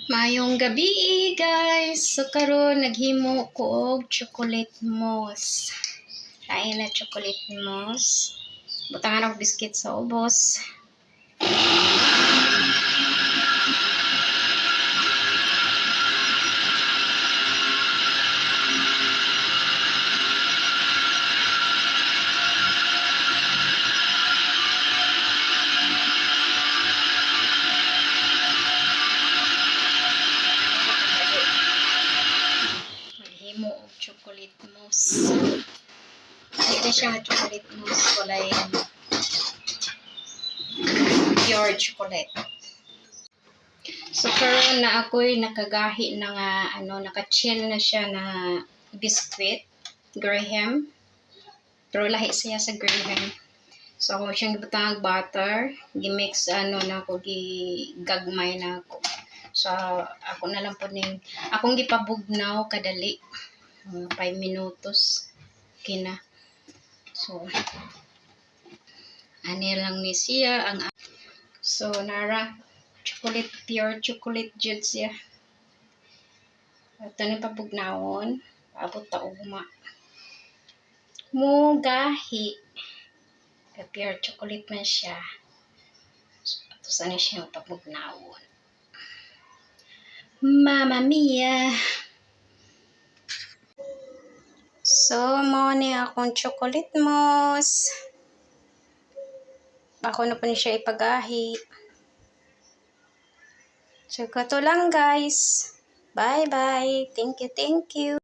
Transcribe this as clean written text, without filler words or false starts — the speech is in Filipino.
Mayong gabi guys. So karon naghimo ko og chocolate mousse. Kain na chocolate mousse. Butangan ako biscuit sa ubos. Maghimo og chocolate mousse. Ito siya nga chocolate mousse. Walay pure chocolate. So karon na ako'y nakagahi na nga naka-chill na siya na biscuit Graham. Pero lahi siya sa Graham. So ako siyang gibutang butter, gimix na ako gigagmay na ako. So ako na lang po akong gipabugnaw kadali. 5 minutos kina. So ani lang ni siya ang so nara chocolate pure chocolate juice siya. Ito na pabugnawon, abot ta ugma. Mo gahi. Pure chocolate man siya. So, ito sana siya pabugnawon. Mamma mia! So, mo ni akong chocolate mousse. Ako na po ni siya ipagahi. So, kato lang guys. Bye-bye. Thank you, thank you.